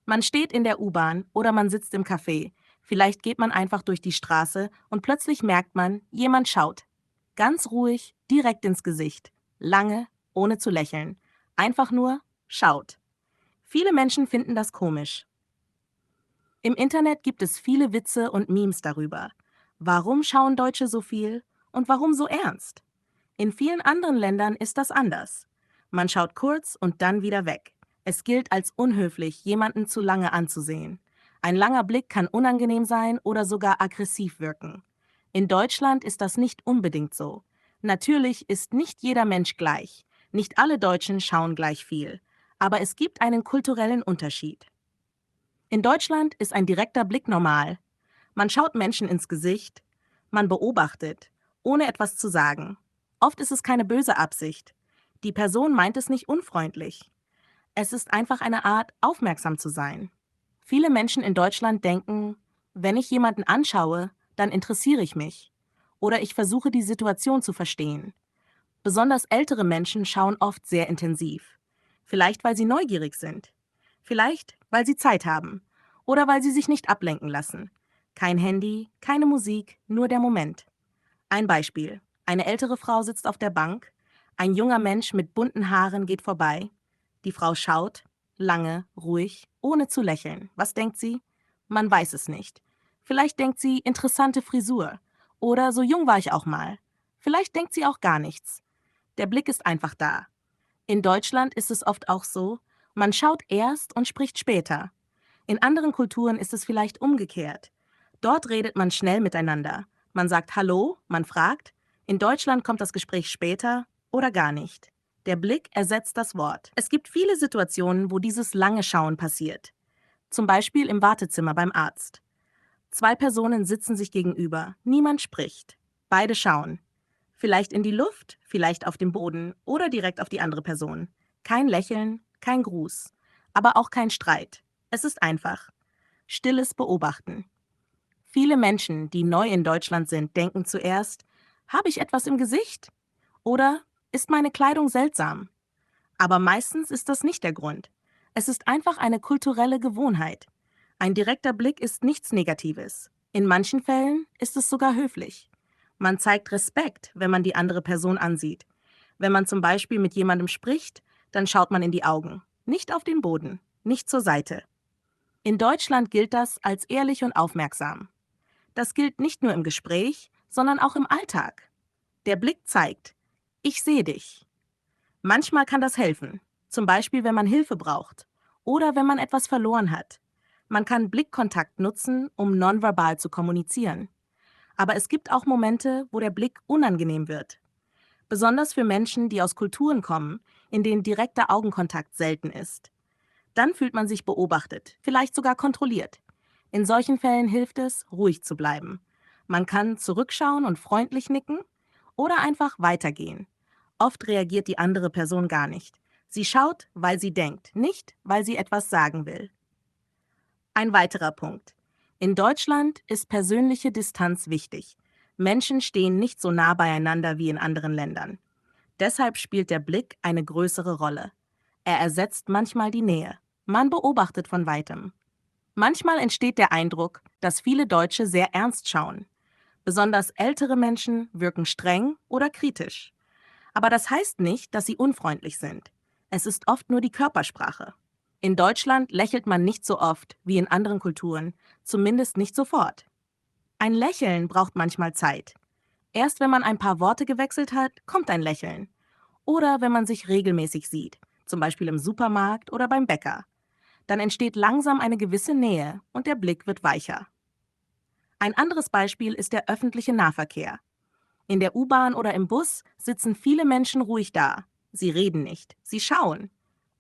Man steht in der U-Bahn oder man sitzt im Café. Vielleicht geht man einfach durch die Straße und plötzlich merkt man, jemand schaut. Ganz ruhig, direkt ins Gesicht. Lange, ohne zu lächeln. Einfach nur schaut. Viele Menschen finden das komisch. Im Internet gibt es viele Witze und Memes darüber. Warum schauen Deutsche so viel und warum so ernst? In vielen anderen Ländern ist das anders. Man schaut kurz und dann wieder weg. Es gilt als unhöflich, jemanden zu lange anzusehen. Ein langer Blick kann unangenehm sein oder sogar aggressiv wirken. In Deutschland ist das nicht unbedingt so. Natürlich ist nicht jeder Mensch gleich. Nicht alle Deutschen schauen gleich viel. Aber es gibt einen kulturellen Unterschied. In Deutschland ist ein direkter Blick normal. Man schaut Menschen ins Gesicht, man beobachtet, ohne etwas zu sagen. Oft ist es keine böse Absicht. Die Person meint es nicht unfreundlich. Es ist einfach eine Art, aufmerksam zu sein. Viele Menschen in Deutschland denken, wenn ich jemanden anschaue, dann interessiere ich mich. Oder ich versuche die Situation zu verstehen. Besonders ältere Menschen schauen oft sehr intensiv. Vielleicht, weil sie neugierig sind. Vielleicht, weil sie Zeit haben. Oder weil sie sich nicht ablenken lassen. Kein Handy, keine Musik, nur der Moment. Ein Beispiel. Eine ältere Frau sitzt auf der Bank. Ein junger Mensch mit bunten Haaren geht vorbei. Die Frau schaut, lange, ruhig, ohne zu lächeln. Was denkt sie? Man weiß es nicht. Vielleicht denkt sie, interessante Frisur. Oder so jung war ich auch mal. Vielleicht denkt sie auch gar nichts. Der Blick ist einfach da. In Deutschland ist es oft auch so, man schaut erst und spricht später. In anderen Kulturen ist es vielleicht umgekehrt. Dort redet man schnell miteinander. Man sagt Hallo, man fragt. In Deutschland kommt das Gespräch später oder gar nicht. Der Blick ersetzt das Wort. Es gibt viele Situationen, wo dieses lange Schauen passiert. Zum Beispiel im Wartezimmer beim Arzt. Zwei Personen sitzen sich gegenüber. Niemand spricht. Beide schauen. Vielleicht in die Luft, vielleicht auf den Boden oder direkt auf die andere Person. Kein Lächeln, kein Gruß, aber auch kein Streit. Es ist einfach. Stilles Beobachten. Viele Menschen, die neu in Deutschland sind, denken zuerst, habe ich etwas im Gesicht? Oder ist meine Kleidung seltsam? Aber meistens ist das nicht der Grund. Es ist einfach eine kulturelle Gewohnheit. Ein direkter Blick ist nichts Negatives. In manchen Fällen ist es sogar höflich. Man zeigt Respekt, wenn man die andere Person ansieht. Wenn man zum Beispiel mit jemandem spricht, dann schaut man in die Augen, nicht auf den Boden, nicht zur Seite. In Deutschland gilt das als ehrlich und aufmerksam. Das gilt nicht nur im Gespräch, sondern auch im Alltag. Der Blick zeigt, ich sehe dich. Manchmal kann das helfen, zum Beispiel wenn man Hilfe braucht oder wenn man etwas verloren hat. Man kann Blickkontakt nutzen, um nonverbal zu kommunizieren. Aber es gibt auch Momente, wo der Blick unangenehm wird. Besonders für Menschen, die aus Kulturen kommen, in denen direkter Augenkontakt selten ist. Dann fühlt man sich beobachtet, vielleicht sogar kontrolliert. In solchen Fällen hilft es, ruhig zu bleiben. Man kann zurückschauen und freundlich nicken oder einfach weitergehen. Oft reagiert die andere Person gar nicht. Sie schaut, weil sie denkt, nicht, weil sie etwas sagen will. Ein weiterer Punkt. In Deutschland ist persönliche Distanz wichtig. Menschen stehen nicht so nah beieinander wie in anderen Ländern. Deshalb spielt der Blick eine größere Rolle. Er ersetzt manchmal die Nähe. Man beobachtet von weitem. Manchmal entsteht der Eindruck, dass viele Deutsche sehr ernst schauen. Besonders ältere Menschen wirken streng oder kritisch. Aber das heißt nicht, dass sie unfreundlich sind. Es ist oft nur die Körpersprache. In Deutschland lächelt man nicht so oft wie in anderen Kulturen, zumindest nicht sofort. Ein Lächeln braucht manchmal Zeit. Erst wenn man ein paar Worte gewechselt hat, kommt ein Lächeln. Oder wenn man sich regelmäßig sieht, zum Beispiel im Supermarkt oder beim Bäcker. Dann entsteht langsam eine gewisse Nähe und der Blick wird weicher. Ein anderes Beispiel ist der öffentliche Nahverkehr. In der U-Bahn oder im Bus sitzen viele Menschen ruhig da. Sie reden nicht, sie schauen.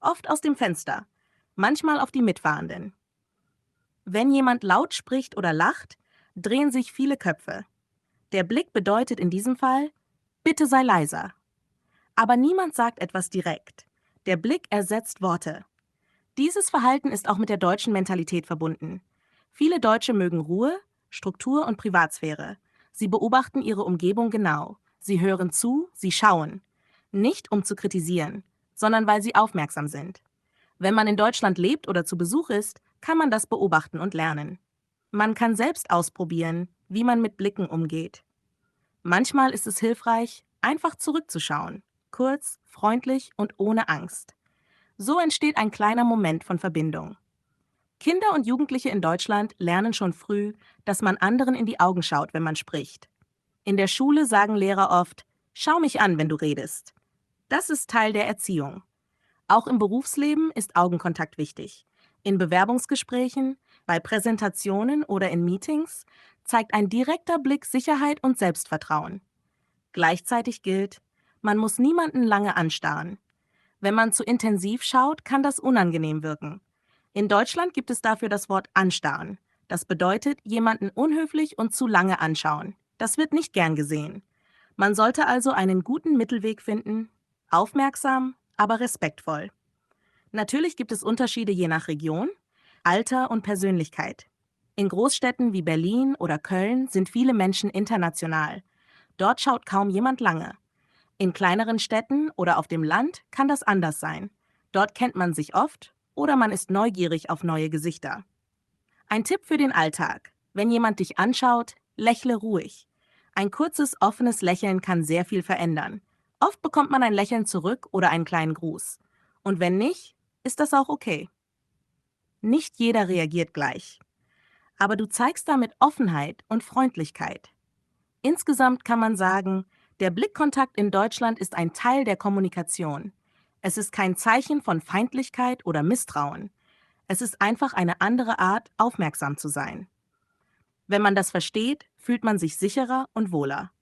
Oft aus dem Fenster, manchmal auf die Mitfahrenden. Wenn jemand laut spricht oder lacht, drehen sich viele Köpfe. Der Blick bedeutet in diesem Fall, bitte sei leiser. Aber niemand sagt etwas direkt. Der Blick ersetzt Worte. Dieses Verhalten ist auch mit der deutschen Mentalität verbunden. Viele Deutsche mögen Ruhe, Struktur und Privatsphäre. Sie beobachten ihre Umgebung genau. Sie hören zu, sie schauen. Nicht um zu kritisieren, sondern weil sie aufmerksam sind. Wenn man in Deutschland lebt oder zu Besuch ist, kann man das beobachten und lernen. Man kann selbst ausprobieren, wie man mit Blicken umgeht. Manchmal ist es hilfreich, einfach zurückzuschauen, kurz, freundlich und ohne Angst. So entsteht ein kleiner Moment von Verbindung. Kinder und Jugendliche in Deutschland lernen schon früh, dass man anderen in die Augen schaut, wenn man spricht. In der Schule sagen Lehrer oft: „Schau mich an, wenn du redest." Das ist Teil der Erziehung. Auch im Berufsleben ist Augenkontakt wichtig. In Bewerbungsgesprächen, bei Präsentationen oder in Meetings zeigt ein direkter Blick Sicherheit und Selbstvertrauen. Gleichzeitig gilt: Man muss niemanden lange anstarren. Wenn man zu intensiv schaut, kann das unangenehm wirken. In Deutschland gibt es dafür das Wort anstarren. Das bedeutet, jemanden unhöflich und zu lange anschauen. Das wird nicht gern gesehen. Man sollte also einen guten Mittelweg finden, aufmerksam, aber respektvoll. Natürlich gibt es Unterschiede je nach Region, Alter und Persönlichkeit. In Großstädten wie Berlin oder Köln sind viele Menschen international. Dort schaut kaum jemand lange. In kleineren Städten oder auf dem Land kann das anders sein. Dort kennt man sich oft oder man ist neugierig auf neue Gesichter. Ein Tipp für den Alltag: Wenn jemand dich anschaut, lächle ruhig. Ein kurzes, offenes Lächeln kann sehr viel verändern. Oft bekommt man ein Lächeln zurück oder einen kleinen Gruß. Und wenn nicht, ist das auch okay. Nicht jeder reagiert gleich. Aber du zeigst damit Offenheit und Freundlichkeit. Insgesamt kann man sagen, der Blickkontakt in Deutschland ist ein Teil der Kommunikation. Es ist kein Zeichen von Feindlichkeit oder Misstrauen. Es ist einfach eine andere Art, aufmerksam zu sein. Wenn man das versteht, fühlt man sich sicherer und wohler.